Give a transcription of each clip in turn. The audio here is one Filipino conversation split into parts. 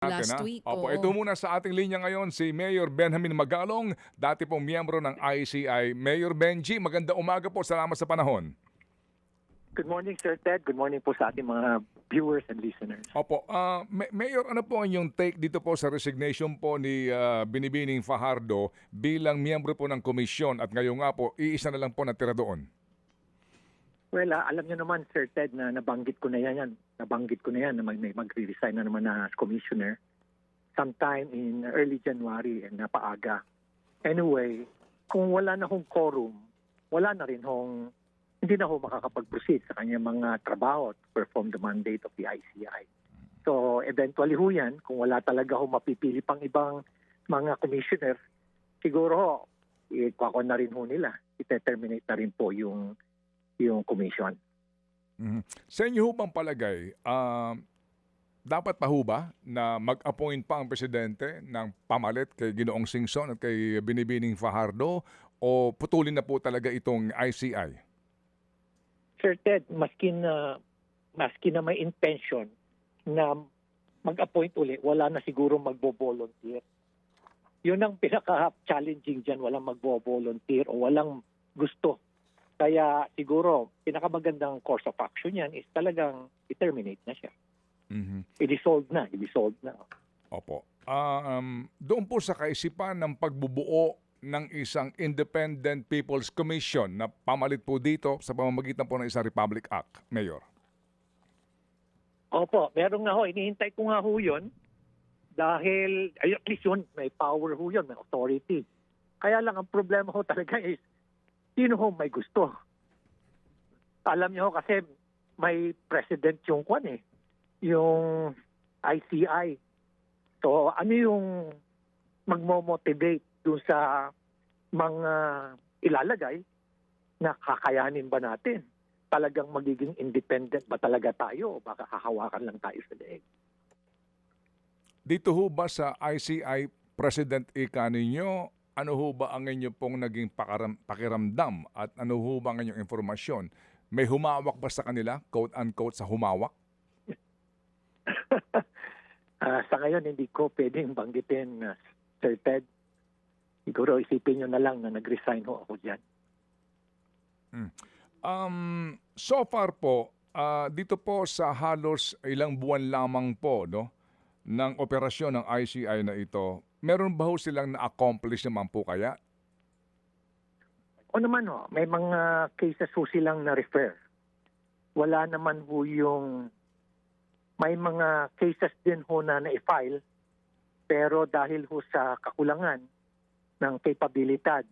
Natin, Last week, Opo, ito oo. muna sa ating linya ngayon si Mayor Benjamin Magalong, dati pong miyembro ng ICI. Mayor Benji, magandang umaga po. Salamat sa panahon. Good morning, Sir Ted. Good morning po sa ating mga viewers and listeners. Opo, Mayor, ano po ang inyong take dito po sa resignation po ni Binibining Fajardo bilang miyembro po ng komisyon at ngayon nga po, iisa na lang po natira doon? Well, alam niyo naman, Sir Ted, na nabanggit ko na yan. Nabanggit ko na yan na may magre-resign na naman na as commissioner sometime in early January and napaaga. Anyway, kung wala na hong quorum, wala na rin hong, hindi na ho makakapag-proceed sa kanyang mga trabaho to perform the mandate of the ICI. So, eventually ho yan, kung wala talaga ho mapipili pang ibang mga commissioner, siguro ho, ikuha na rin ho nila. I-terminate na rin po yung commission. Mhm. Sa inyo ho bang palagay, dapat pa ho ba na mag-appoint pa ang presidente ng pamalit kay Ginoong Singson at kay Binibining Fajardo o putulin na po talaga itong ICI? Sir Ted, maski na may intention na mag-appoint uli, wala na siguro magbo-volunteer. Yun ang pinaka-challenging dyan, walang magbo-volunteer o walang gusto. Kaya siguro, pinakamagandang course of action yan is talagang i-terminate na siya. Mhm. I-dissolve na. Opo. Doon po sa kaisipan ng pagbubuo ng isang Independent People's Commission na pamalit po dito sa pamamagitan po ng isang Republic Act, Mayor. Opo, meron nga ho, inihintay ko nga ho yun dahil, at least yun, may power ho yun, may authority. Kaya lang ang problema ho talaga is, sino ho may gusto? Alam niyo ho kasi may president yung yung ICI. So ano yung magmo-motivate dun sa mga ilalagay na kakayanin ba natin? Talagang magiging independent ba talaga tayo o baka hahawakan lang tayo sa leeg? Dito ho ba sa ICI President ika ninyo, ano ho ba ang inyo pong naging pakiramdam at ano ho ba ang inyong informasyon? May humawak ba sa kanila, quote-unquote, sa humawak? Sa ngayon, hindi ko pwedeng banggitin, Sir Ted. Siguro isipin nyo na lang na nag-resign ho ako dyan. So far po, dito po sa halos ilang buwan lamang po ng operasyon ng ICI na ito, meron ba ho silang na-accomplish naman po kaya? O naman ho, may mga cases ho silang na-refer. Wala naman ho may mga cases din ho na na-file, pero dahil ho sa kakulangan ng kapabilidad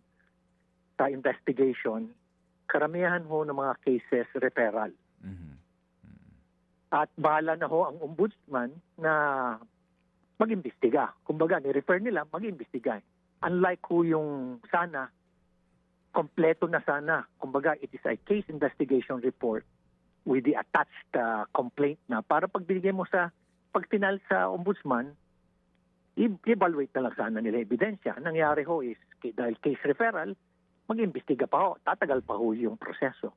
sa investigation, karamihan ho ng mga cases referral. Mhm. At bahala na ho ang ombudsman na mag-imbestiga. Kumbaga, ni-refer nila, mag-imbestiga. Unlike ho yung sana, kompleto na sana. Kumbaga, it is a case investigation report with the attached complaint na para pag binigay mo pag final sa ombudsman, evaluate na lang sana nila ebidensya. Nangyari ho is, dahil case referral, mag-imbestiga pa ho. Tatagal pa ho yung proseso.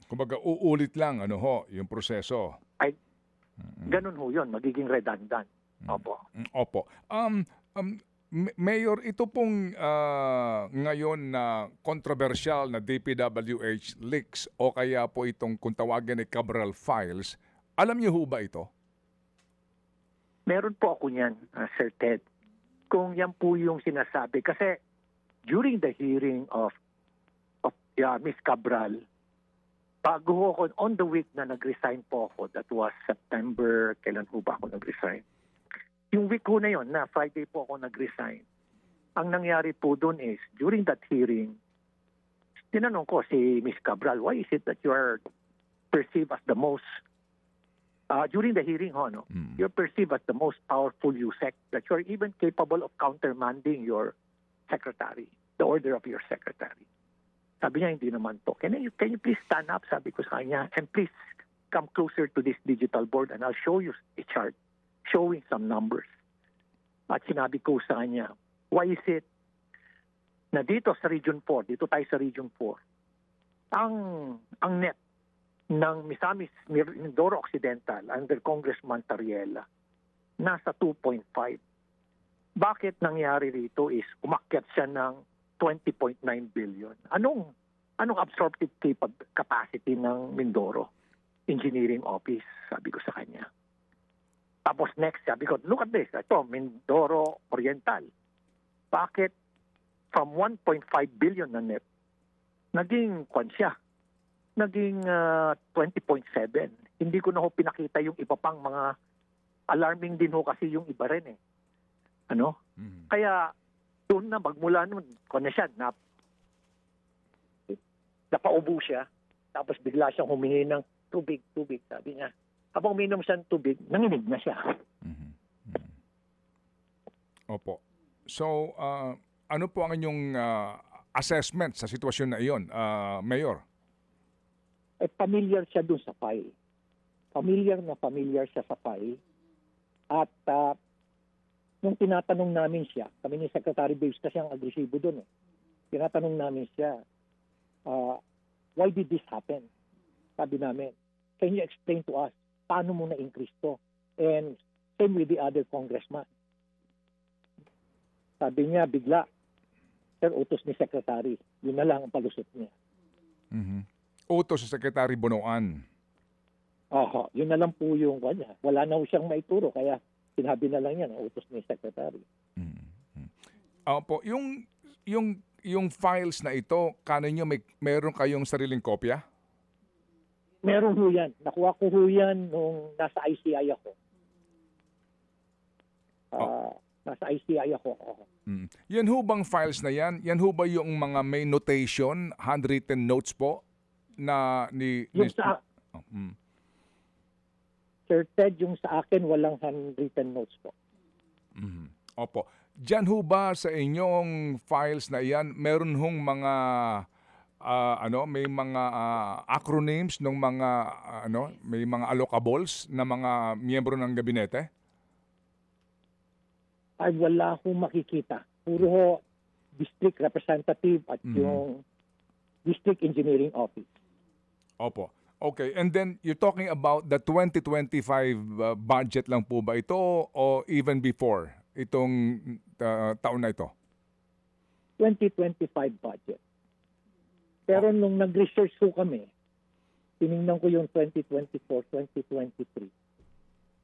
Kumbaga, uulit lang yung proseso. Ay, ganun ho yun. Magiging redundant. Opo. Opo. Mayor, ito pong ngayon na controversial na DPWH leaks o kaya po itong kung tawagin ay Cabral Files, alam niyo ho ba ito? Meron po ako niyan, Sir Ted. Kung yan po yung sinasabi. Kasi during the hearing of Ms. Cabral, bago ho ako, on the week na nag-resign po ako, that was September, kailan ho ba ako nag-resign? Yung week ko na yon, na Friday po ako nag-resign. Ang nangyari po doon is, during that hearing, tinanong ko si Ms. Cabral, why is it that you are perceived as the most, during the hearing, you're perceived as the most powerful USEC, that you're even capable of countermanding your secretary, the order of your secretary. Sabi niya, hindi naman to. Can you please stand up, sabi ko sa kanya, and please come closer to this digital board and I'll show you a chart showing some numbers. At sinabi ko sa kanya, why is it na dito sa Region 4, dito tayo sa Region 4, ang net ng Misamis Mindoro Occidental under Congressman Tariela nasa 2.5. Bakit nangyari rito is umakyat siya ng 20.9 billion. Anong absorptive capacity ng Mindoro Engineering Office, sabi ko sa kanya. Tapos next, sabi ko, look at this. Ito, Mindoro Oriental. Bakit from 1.5 billion na net, naging siya? Naging 20.7. Hindi ko na ho pinakita yung iba pang mga alarming din ho kasi yung iba rin eh. Ano? Kaya doon na magmula noon, kung na siya, napaubo siya, tapos bigla siyang humingi ng tubig, sabi niya. Habang uminom siya ng tubig, nanginig na siya. Opo. So, ano po ang inyong assessment sa sitwasyon na iyon, Mayor? Familiar siya doon sa file. Familiar siya sa file. At nung tinatanong namin siya, kami ni Secretary Bates kasi ang agresibo doon eh. Tinatanong namin siya, why did this happen? Sabi namin, can you explain to us paano mo na-increase to? And same with the other congressman. Sabi niya, bigla, sir, utos ni Secretary. Yun na lang ang palusot niya. Utos sa Secretary Bonoan. Oho, yun na lang po yung kanya. Wala na ho siyang maituro, kaya sinabi na lang yan, utos ni Secretary. Opo, yung files na ito, kaninyo meron kayong sariling kopya? Meron ho yan. Nakuha ko ho yan nung nasa ICI ako. Nasa ICI ako. Yan ho bang files na yan? Yan ho ba yung mga may notation, handwritten notes po? Na Yung sa, Sir Ted, yung sa akin, walang handwritten notes po. Opo. Diyan ho ba sa inyong files na iyan, meron hong mga may mga acronyms ng mga may mga allocables na mga miyembro ng gabinete? Ay wala akong makikita. Puro ho district representative at yung district engineering office. Opo. Okay. And then you're talking about the 2025 budget lang po ba ito o even before itong taon na ito? 2025 budget. Pero nung nag-research po kami, tinignan ko yung 2024, 2023.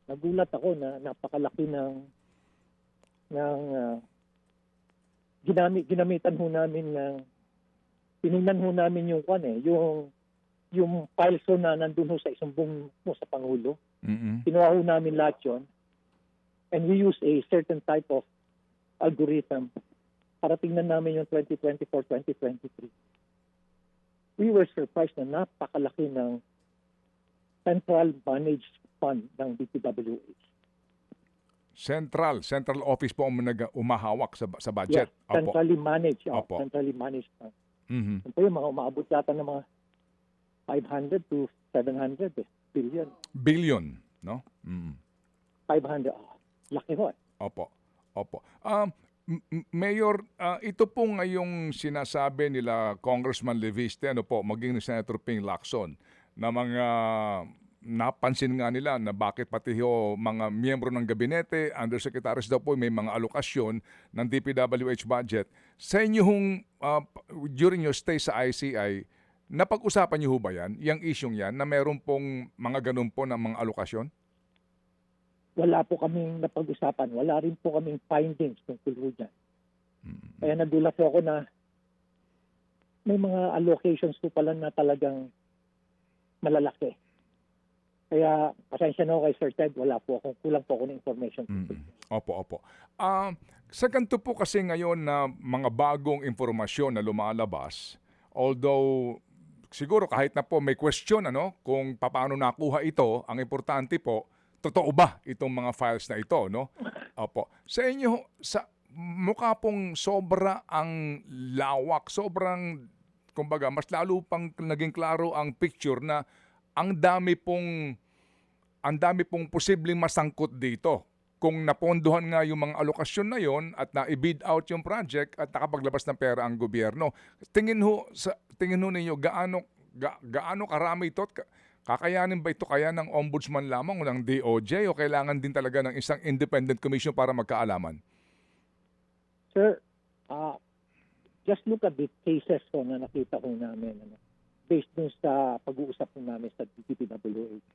Nagulat ako na napakalaki ng ginamitan ho namin ng tinignan ho namin yung yung files ho na nandun ho sa isumbong mo sa Pangulo. Kinuha ho namin lahat yun. And we use a certain type of algorithm para tingnan namin yung 2024, 2023. We were surprised na napakalaki ng Central Managed Fund ng DPWH. Central office po ang umahawak sa budget. Yes, centrally managed. Opo. Centrally managed fund. Ito yung mga umaabot yata ng mga 500 to 700 billion. Billion, no? 500. Laki ho. Opo. Mayor, ito po ngayong sinasabi nila Congressman Leviste, maging ni Senator Ping Lacson, na mga napansin nga nila na bakit pati mga miyembro ng gabinete, undersecretaries daw po, may mga alokasyon ng DPWH budget. Sa inyo during your stay sa ICI, napag-usapan niyo ba yan, yung isyong yan, na meron pong mga ganun po ng mga alokasyon? Wala po kaming napag-usapan. Wala rin po kaming findings tungkol po dyan. Kaya nagulat po ako na may mga allocations po pala na talagang malalaki. Kaya pasensya na ako kay Sir Ted, kulang po ako ng information. Opo. Sa ganito po kasi ngayon na mga bagong informasyon na lumalabas, although siguro kahit na po may question kung paano nakuha ito, ang importante po, totoo ba itong mga files na ito, no? Opo. Sa inyo, mukha pong sobra ang lawak, kumbaga, mas lalo pang naging klaro ang picture na ang dami pong posibleng masangkot dito. Kung napondohan nga yung mga alokasyon na yon at na-bid out yung project at nakapaglabas ng pera ang gobyerno. Tingin ho ninyo gaano karami ito? Kakayanin ba ito kaya ng ombudsman lamang o ng DOJ o kailangan din talaga ng isang independent commission para magkaalaman? Sir, just look at the cases ko na nakita ko namin based dun sa pag-uusap po namin sa DPWH.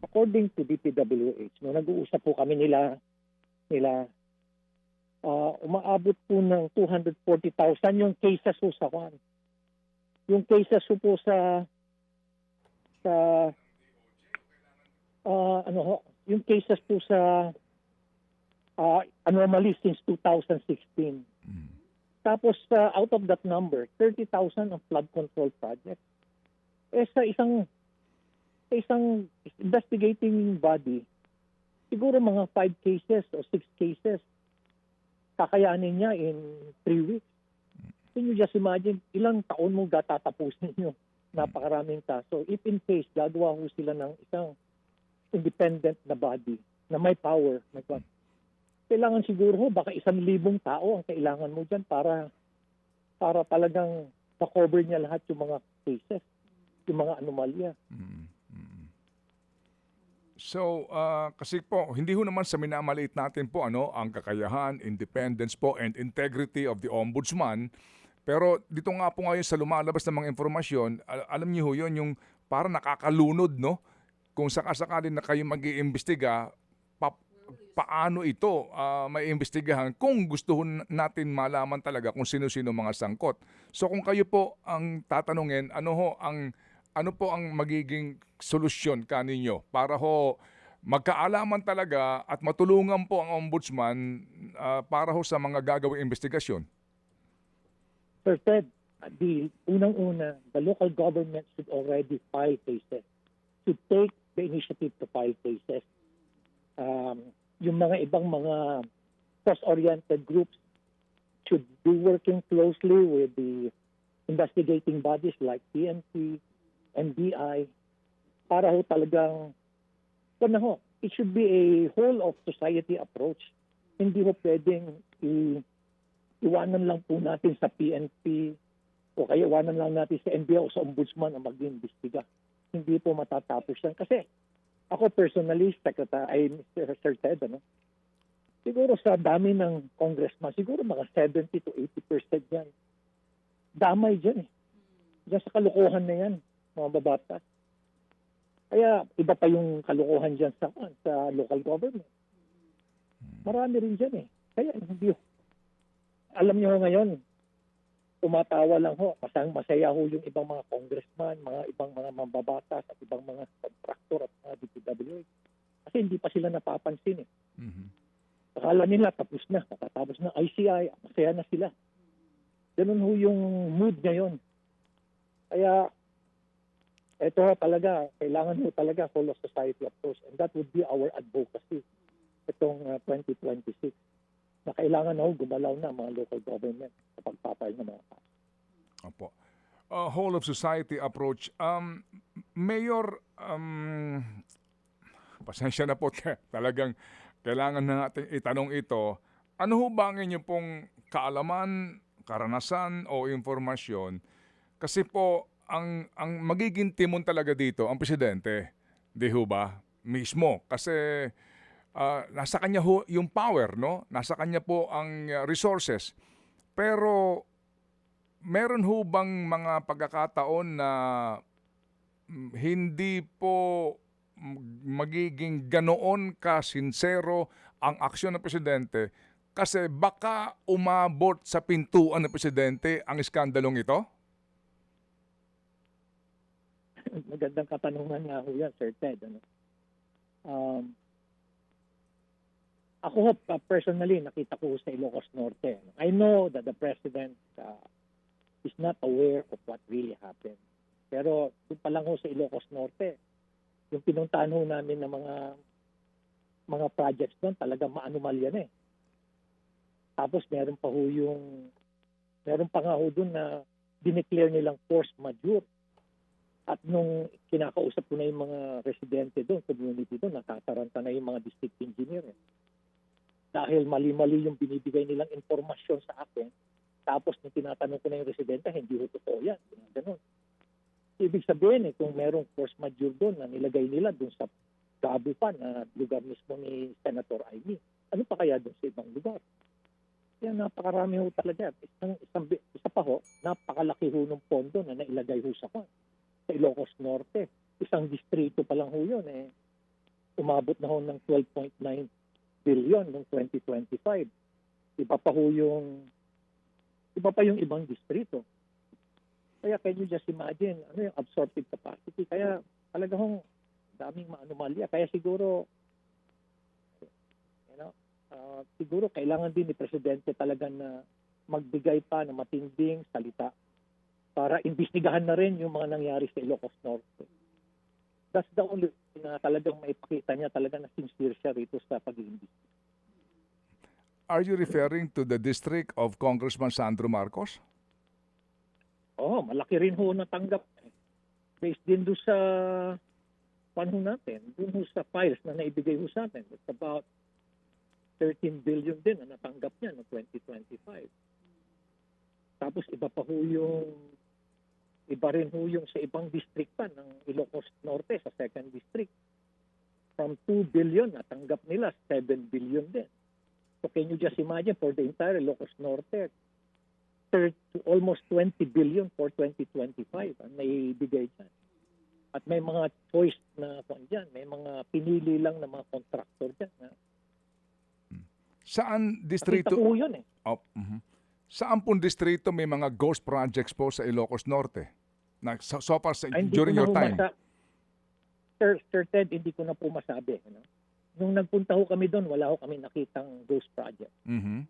According to DPWH, nung nag-uusap po kami nila umaabot po ng 240,000 yung cases po sa kwan. Yung cases po yung cases po sa anomaly since 2016. Tapos out of that number, 30,000 ang flood control project. Sa isang investigating body, siguro mga 5 cases o 6 cases kakayanin niya in 3 weeks. Can you just imagine ilang taon mo tatapusin yung napakaraming kaso? If in case gagawa ho sila ng isang independent na body na may power, kailangan siguro ho baka 1,000 tao ang kailangan mo dyan para talagang na-cover niya lahat yung mga cases, yung mga anomalya. So, kasi po, hindi ho naman sa minamaliit natin po ang kakayahan, independence po, and integrity of the ombudsman. Pero dito nga po ngayon sa lumalabas ng mga informasyon, alam niyo ho yun, yung para nakakalunod, no? Kung sakasakali na kayo mag-iimbestiga, paano ito may imbestigahan kung gusto natin malaman talaga kung sino-sino mga sangkot. So kung kayo po ang tatanungin, ano po ang magiging solusyon kaninyo para ho magkaalaman talaga at matulungan po ang ombudsman para ho sa mga gagawing investigasyon? Sir Ted, the unang-una, the local government should already file cases, should take the initiative to file cases. Yung mga ibang mga cross-oriented groups should be working closely with the investigating bodies like PNP, NBI, para ho talagang, it should be a whole of society approach. Hindi ho pwedeng iwanan lang po natin sa PNP o kaya iwanan lang natin sa NBI o sa ombudsman ang mag-iimbestiga. Hindi po matatapos yan. Kasi ako personally, Sir Ted, siguro sa dami ng congressman, siguro mga 70 to 80% yan. Damay dyan eh. Diyan sa kalukuhan na yan, mga babatas. Kaya iba pa yung kalukuhan dyan sa local government. Marami rin dyan eh. Kaya hindi, alam niyo ngayon, tumatawa lang ho, masaya ho yung ibang mga congressman, mga ibang mga mambabatas at ibang mga contractor at mga DPWH. Kasi hindi pa sila napapansin eh. Akala nila tapos na, nakatapos na ICI, masaya na sila. Ganun ho yung mood ngayon. Kaya ito talaga, kailangan ho talaga whole of society approach, and that would be our advocacy itong 2026 na kailangan ho gumalaw na mga local government sa pagpapay ng mga kaso. Opo. Whole of society approach. Mayor, pasensya na po, talagang kailangan na natin itanong ito. Ano ho ba ang inyong pong kaalaman, karanasan o informasyon? Kasi po, ang magiging timon talaga dito, ang presidente, di ho ba? Mismo. Kasi nasa kanya ho yung power, no? Nasa kanya po ang resources. Pero meron ho bang mga pagkakataon na hindi po magiging ganoon ka sincero ang aksyon ng presidente kasi baka umabot sa pintuan ng presidente ang iskandalong ito? Magandang katanungan nga ho yan, Sir Ted. Ako personally, nakita ko sa Ilocos Norte. I know that the president is not aware of what really happened. Pero doon pa lang ho sa Ilocos Norte, yung pinuntahan ho namin ng mga projects doon, talagang maanumalya na eh. Tapos meron pa nga ho doon na dineclare nilang force majeure. At nung kinakausap ko na yung mga residente doon, community doon, natataranta na yung mga district engineer. Dahil mali-mali yung binibigay nilang informasyon sa akin, tapos nung tinatanong ko na yung residente, hindi ho totoo yan. Ganun. Ibig sabihin kung merong force majeure doon na nilagay nila doon sa Gabo pa na lugar mismo ni Senator Amy, ano pa kaya doon sa ibang lugar? Kaya napakarami ho talaga. Isa pa ho, napakalaki ho ng pondo na nailagay ho sa Ilocos Norte. Isang distrito pa lang ho yun. Umabot na ho ng 12.9 billion noong 2025. Iba pa yung ibang distrito. Kaya can you just imagine ano yung absorptive capacity? Kaya talaga hong daming maanomalya. Kaya siguro siguro kailangan din ni Presidente talaga na magbigay pa ng matinding salita para imbestigahan na rin yung mga nangyari sa Ilocos Norte. That's the only thing na talagang maipakita niya talaga na sincere siya rito sa pag-iimbestiga. Are you referring to the district of Congressman Sandro Marcos? Malaki rin ho natanggap. Based din doon sa panahon natin, doon ho sa files na naibigay ho sa atin. It's about 13 billion din na natanggap niya no 2025. Tapos iba rin ho yung sa ibang district pa ng Ilocos Norte sa 2nd district. From 2 billion natanggap nila 7 billion din. So can you just imagine for the entire Ilocos Norte, almost 20 billion for 2025 ang naibigay dyan. At may mga choice na dyan, may mga pinili lang na mga contractor dyan. Saan distrito? Nakita ko yun Saan pong distrito may mga ghost projects po sa Ilocos Norte? So far during your time? Sir Ted, hindi ko na po masabi. Nung nagpunta ho kami doon, wala ho kami nakitang ghost project. Mhm.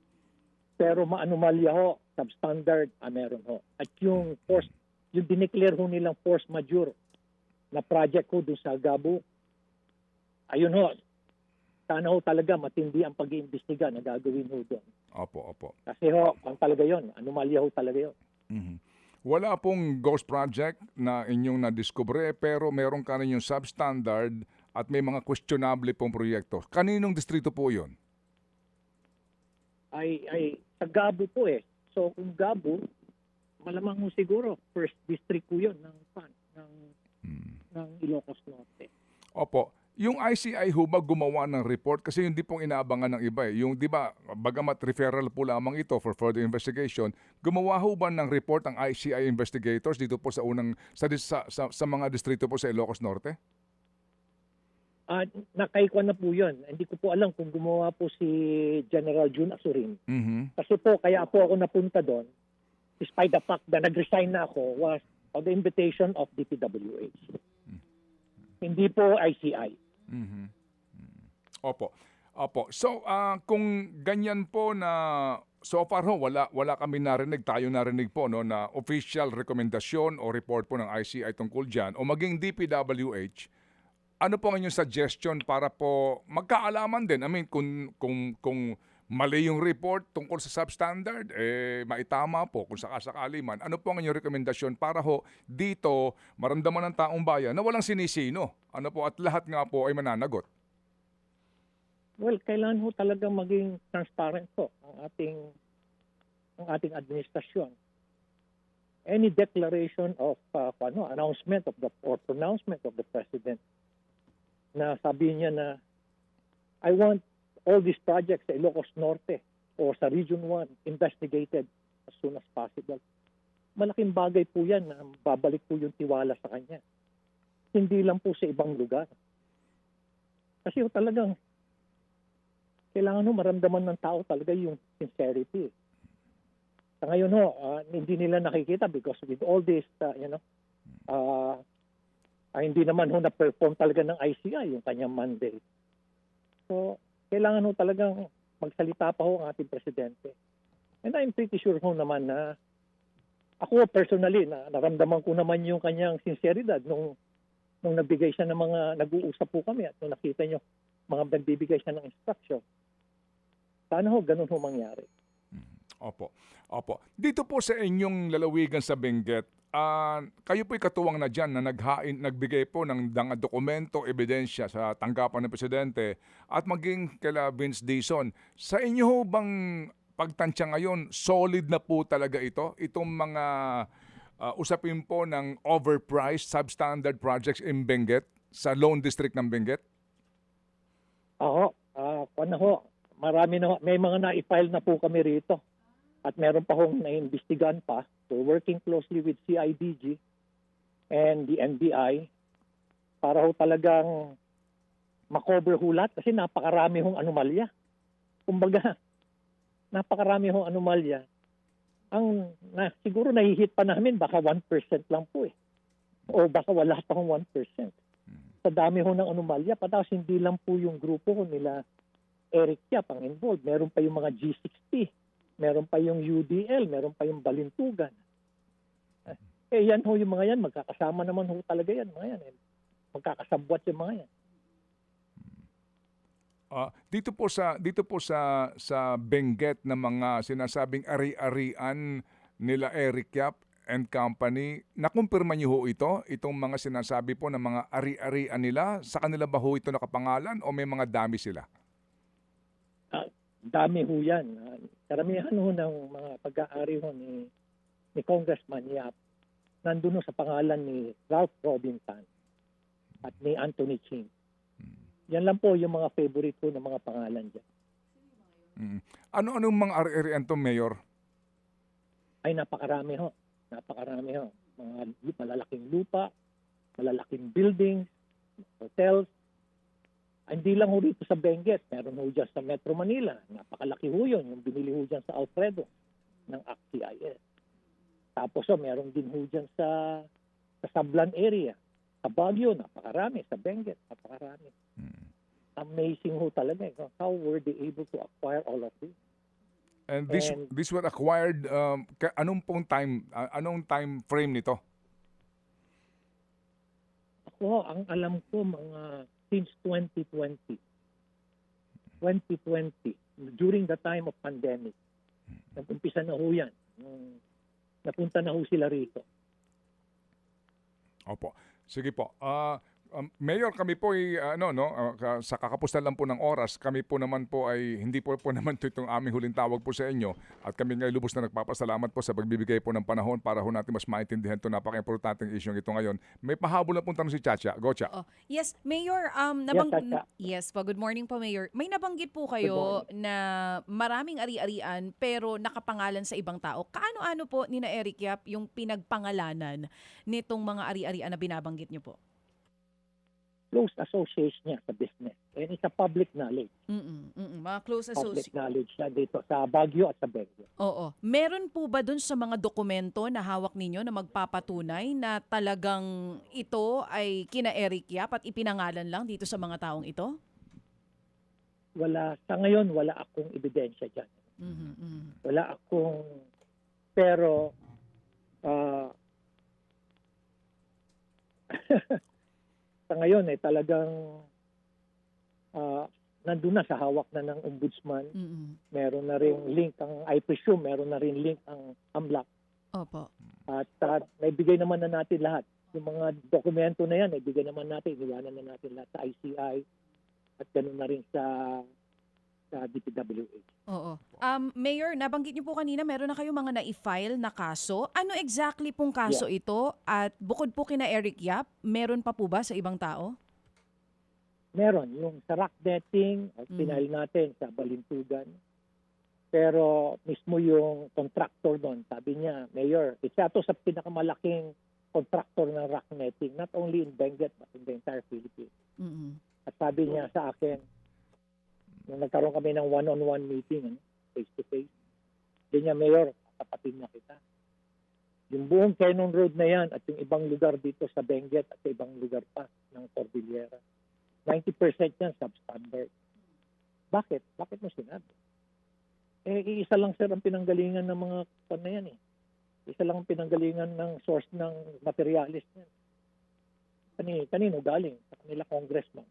Pero maanomalya ho, substandard, meron ho. At yung dineclare ho nilang force majeure na project ho doon sa Gabo, ayun ho, sana ho talaga matindi ang pag-iimbestiga na gagawin ho doon. Opo. Kasi ho, talaga yon, anomalya ho talaga yon. Mhm. Wala pong ghost project na inyong nadiskubre pero meron ka rin yung substandard at may mga questionable pong proyekto. Kaninong distrito po yun? Ay sa Gabo po So kung Gabo, malamang ho siguro first district po yun ng Ilocos Norte. Opo. Yung ICI ho ba gumawa ng report? Kasi hindi pong inaabangan ng iba Yung di ba, bagamat referral po lamang ito for further investigation, gumawa ho ba ng report ang ICI investigators dito po sa mga distrito po sa Ilocos Norte? Nakaikwan na po yun. Hindi ko po alam kung gumawa po si General June Asurin. Mhm. Kasi po, kaya po ako napunta doon, despite the fact na nag-resign na ako, was on the invitation of DPWH. Hindi po ICI. Mhm. Opo. So, kung ganyan po na so far ho, wala kami narinig, tayo narinig po no, na official rekomendasyon o report po ng ICI tungkol dyan o maging DPWH, ano po ang inyong suggestion para po magkaalaman din? I mean, kung mali yung report tungkol sa substandard, maitama po kung sakasakali man. Ano po ang inyong rekomendasyon para ho dito maramdaman ng taong bayan na walang sinisino? Ano po at lahat nga po ay mananagot? Well, kailangan ho talagang maging transparent po ang ating administrasyon. Any declaration of announcement of or pronouncement of the president na sabihin niya na I want all these projects sa Ilocos Norte or sa Region 1 investigated as soon as possible. Malaking bagay po yan na babalik po yung tiwala sa kanya. Hindi lang po sa ibang lugar. Kasi talagang kailangan maramdaman ng tao talaga yung sincerity. Sa ngayon hindi nila nakikita because with all this, hindi naman na-perform talaga ng ICI yung kanyang mandate. So, kailangan talagang magsalita pa ang ating presidente. And I'm pretty sure naman na ako personally, naramdaman ko naman yung kanyang sinceridad nung nagbigay siya ng mga, nag-uusap po kami at nung nakita niyo, nagbibigay siya ng instruction. Sana ganun mangyari. Opo. Dito po sa inyong lalawigan sa Benguet, kayo po'y katuwang na dyan na nagbigay po ng dokumento, ebidensya sa tanggapan ng Presidente at maging kila Vince Dizon. Sa inyo bang pagtansya ngayon, solid na po talaga itong mga usapin po ng overpriced substandard projects in Benguet sa Lone District ng Benguet? Ako, marami na ho, may mga na-file na po kami rito. At meron pa hong naimbestigahan pa. We're working closely with CIDG and the NBI para ho talagang makover hulat kasi napakarami hong anomalya. Kumbaga, napakarami hong anomalya. Siguro nahihit pa namin, baka 1% lang po eh. O baka wala pa hong 1%. Sa dami ho ng anomalya, patapos hindi lang po yung grupo ho nila Eric Yap ang involved. Meron pa yung mga G60, meron pa yung UDL, meron pa yung Balintugan. Yan ho yung mga yan, magkakasama naman ho talaga yan, mga yan. Magkakasabwat yung mga yan. Dito po sa Benguet na mga sinasabing ari-arian nila Eric Yap and Company, nakumpirma niyo ho itong mga sinasabi po ng mga ari-arian nila, sa kanila ba ho ito nakapangalan o may mga dami sila? Dami ho yan. Karamihan ho ng mga pag-aari ho ni Congressman Yap, nandun ho sa pangalan ni Ralph Robinson at ni Anthony Ching. Yan lang po yung mga favorite ko ng mga pangalan dyan. Ano-anong mga ari-arian to, Mayor? Ay napakarami ho. Napakarami ho. Mga malalaking lupa, malalaking buildings, hotels. Hindi lang ho dito sa Benguet. Meron ho dyan sa Metro Manila. Napakalaki ho yun. Yung binili ho dyan sa Alfredo ng ACT-CIS. Tapos meron din ho dyan sa Sablan area. Sa Baguio, napakarami. Sa Benguet, napakarami. Amazing ho talaga. How were they able to acquire all of this? And this were acquired anong time frame nito? Ako, ang alam ko mga since 2020. 2020, during the time of pandemic. Nag-umpisa na ho yan. Napunta na ho sila rito. Opo. Sige po. Mayor, kami po ay sa kakapustan lang po ng oras, kami po naman po ay hindi po naman itong aming huling tawag po sa inyo at kami ngay lubos na nagpapasalamat po sa pagbibigay po ng panahon para ho natin mas maintindihan itong napaka-importanteng isyong ito ngayon. May pahabol na po tanong si Chacha. Go, Cha. Yes, Mayor, yes po, good morning po, Mayor. May nabanggit po kayo na maraming ari-arian pero nakapangalan sa ibang tao. Kaano-ano po ni na Eric Yap yung pinagpangalanan nitong mga ari-arian na binabanggit niyo po? Close association niya sa business. And it's a public knowledge. Mga close Public associate. knowledge na dito sa Baguio at sa Benguet. Oo. Meron po ba dun sa mga dokumento na hawak ninyo na magpapatunay na talagang ito ay kina Eric Yap at ipinangalan lang dito sa mga taong ito? Sa ngayon, wala akong ebidensya dyan. Wala akong, pero, sa ngayon talagang nandun na sa hawak na ng ombudsman. Meron na rin link I presume meron na rin link ang AMLAC. Opo. At naibigay naman na natin lahat. Yung mga dokumento na yan, naibigay naman natin, iwanan na natin lahat sa ICI at ganoon na rin sa DPWH. Oo. Mayor, nabanggit niyo po kanina meron na kayong mga na-file na kaso. Ano exactly pong kaso ito? At bukod po kina Eric Yap, meron pa po ba sa ibang tao? Meron. Yung sa rock netting, pinahil natin sa Balintugan. Pero mismo yung contractor doon, sabi niya, Mayor, isa to sa pinakamalaking contractor ng rock netting, not only in Benguet but in the entire Philippines. At sabi niya sa akin, nung nagkaroon kami ng one-on-one meeting, face-to-face, sabi niya, Mayor, tapatin na kita. Yung buong Cannon Road na yan at yung ibang lugar dito sa Benguet at sa ibang lugar pa ng Cordillera, 90% yan substandard. Bakit? Bakit mo sinabi? Isa lang sir ang pinanggalingan ng mga na yan eh. Isa lang ang pinanggalingan ng source ng materialis yan. Kanino galing? Sa kanila congressman.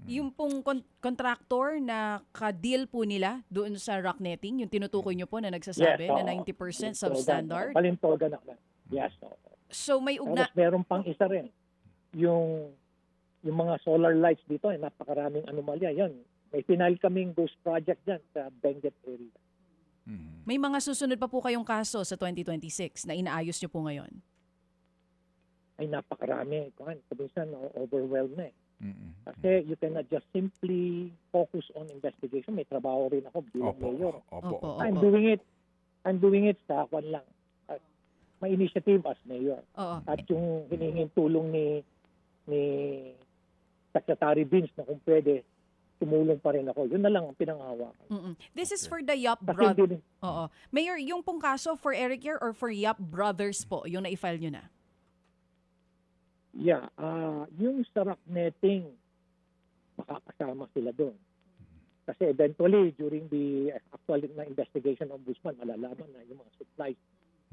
Yung pong contractor na ka-deal po nila doon sa rock netting, yung tinutukoy nyo po na nagsasabi na 90% substandard? Balintogan ako. Yes. So may Tapos meron pang isa rin. Yung mga solar lights dito, napakaraming anomalya. Yan. May final kaming ghost project dyan sa Benguet area. Mhm. May mga susunod pa po kayong kaso sa 2026 na inaayos nyo po ngayon. Ay napakarami. Minsan overwhelmed na eh. Mhm. Kasi you cannot just simply focus on investigation. May trabaho rin ako bilang Opo. mayor. Opo. Opo. I'm doing it sa kwan lang. May initiative as mayor. Oo. At yung hinihinging tulong ni Secretary Vince na kung pwede, tumulong pa rin ako. Yun na lang ang pinanghawakan. Mm-mm. This is for the Yap Kasi Brothers. hindi, Oo. Mayor, yung pong kaso for Eric Yap or for Yap Brothers po, yung na-file nyo na? yung sa rock netting, makakasama sila doon. Kasi eventually, during the actual na investigation of Ombudsman, malalaman na yung mga supplies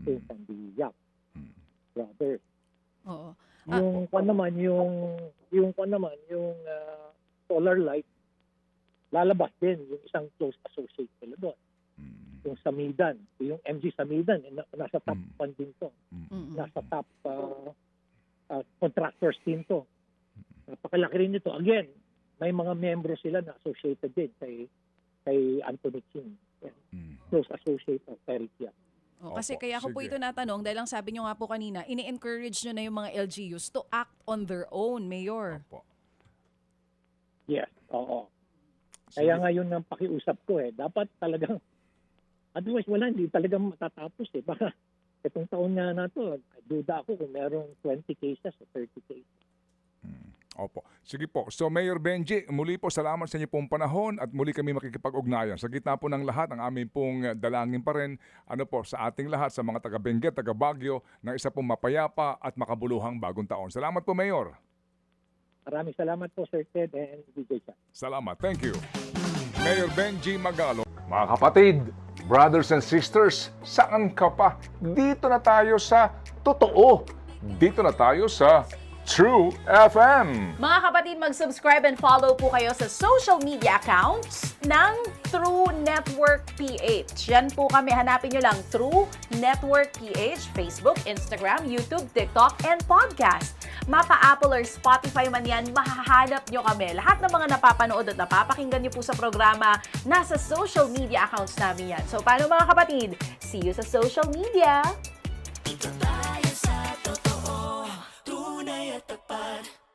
came from the Yap Brothers. Oo. Yung kwan naman, yung solar light, lalabas din yung isang close associate nila doon. Yung Samidan, yung MG Samidan, nasa top one din to. Mm-mm. Nasa top contractors din to. Napakalaki rin nito. Again, may mga membro sila na associated din kay Anthony King. Close associate of Eric Yap. Kasi Opo, kaya ako po sige. ito natanong dahil lang sabi nyo nga po kanina, ini-encourage nyo na yung mga LGUs to act on their own, Mayor. Opo. Yes, oo. Sige. Kaya nga yun ang pakiusap ko eh. Dapat talagang, otherwise wala, hindi talagang matatapos eh. Baka itong taon nga na to, duda ako kung merong 20 cases o 30 cases. Opo. Sige po. So Mayor Benji, muli po salamat sa inyo pong panahon at muli kami makikipag-ugnayan. Sa gitna po ng lahat, ang aming pong dalangin pa rin sa ating lahat, sa mga taga-Benguet, taga-Baguio, na isa pong mapayapa at makabuluhang bagong taon. Salamat po, Mayor. Maraming salamat po, Sir Ted and DJ Chan. Salamat. Thank you. Mayor Benji Magalo. Mga kapatid, brothers and sisters, saan ka pa? Dito na tayo sa totoo. Dito na tayo sa True FM. Mga kapatid, mag-subscribe and follow po kayo sa social media accounts ng True Network PH. Yan po kami, hanapin nyo lang True Network PH, Facebook, Instagram, YouTube, TikTok, and podcast. Mapa Apple or Spotify man yan, mahahanap nyo kami. Lahat ng mga napapanood at napapakinggan nyo po sa programa, nasa social media accounts namin yan. So paano mga kapatid? See you sa social media! Ito tayo.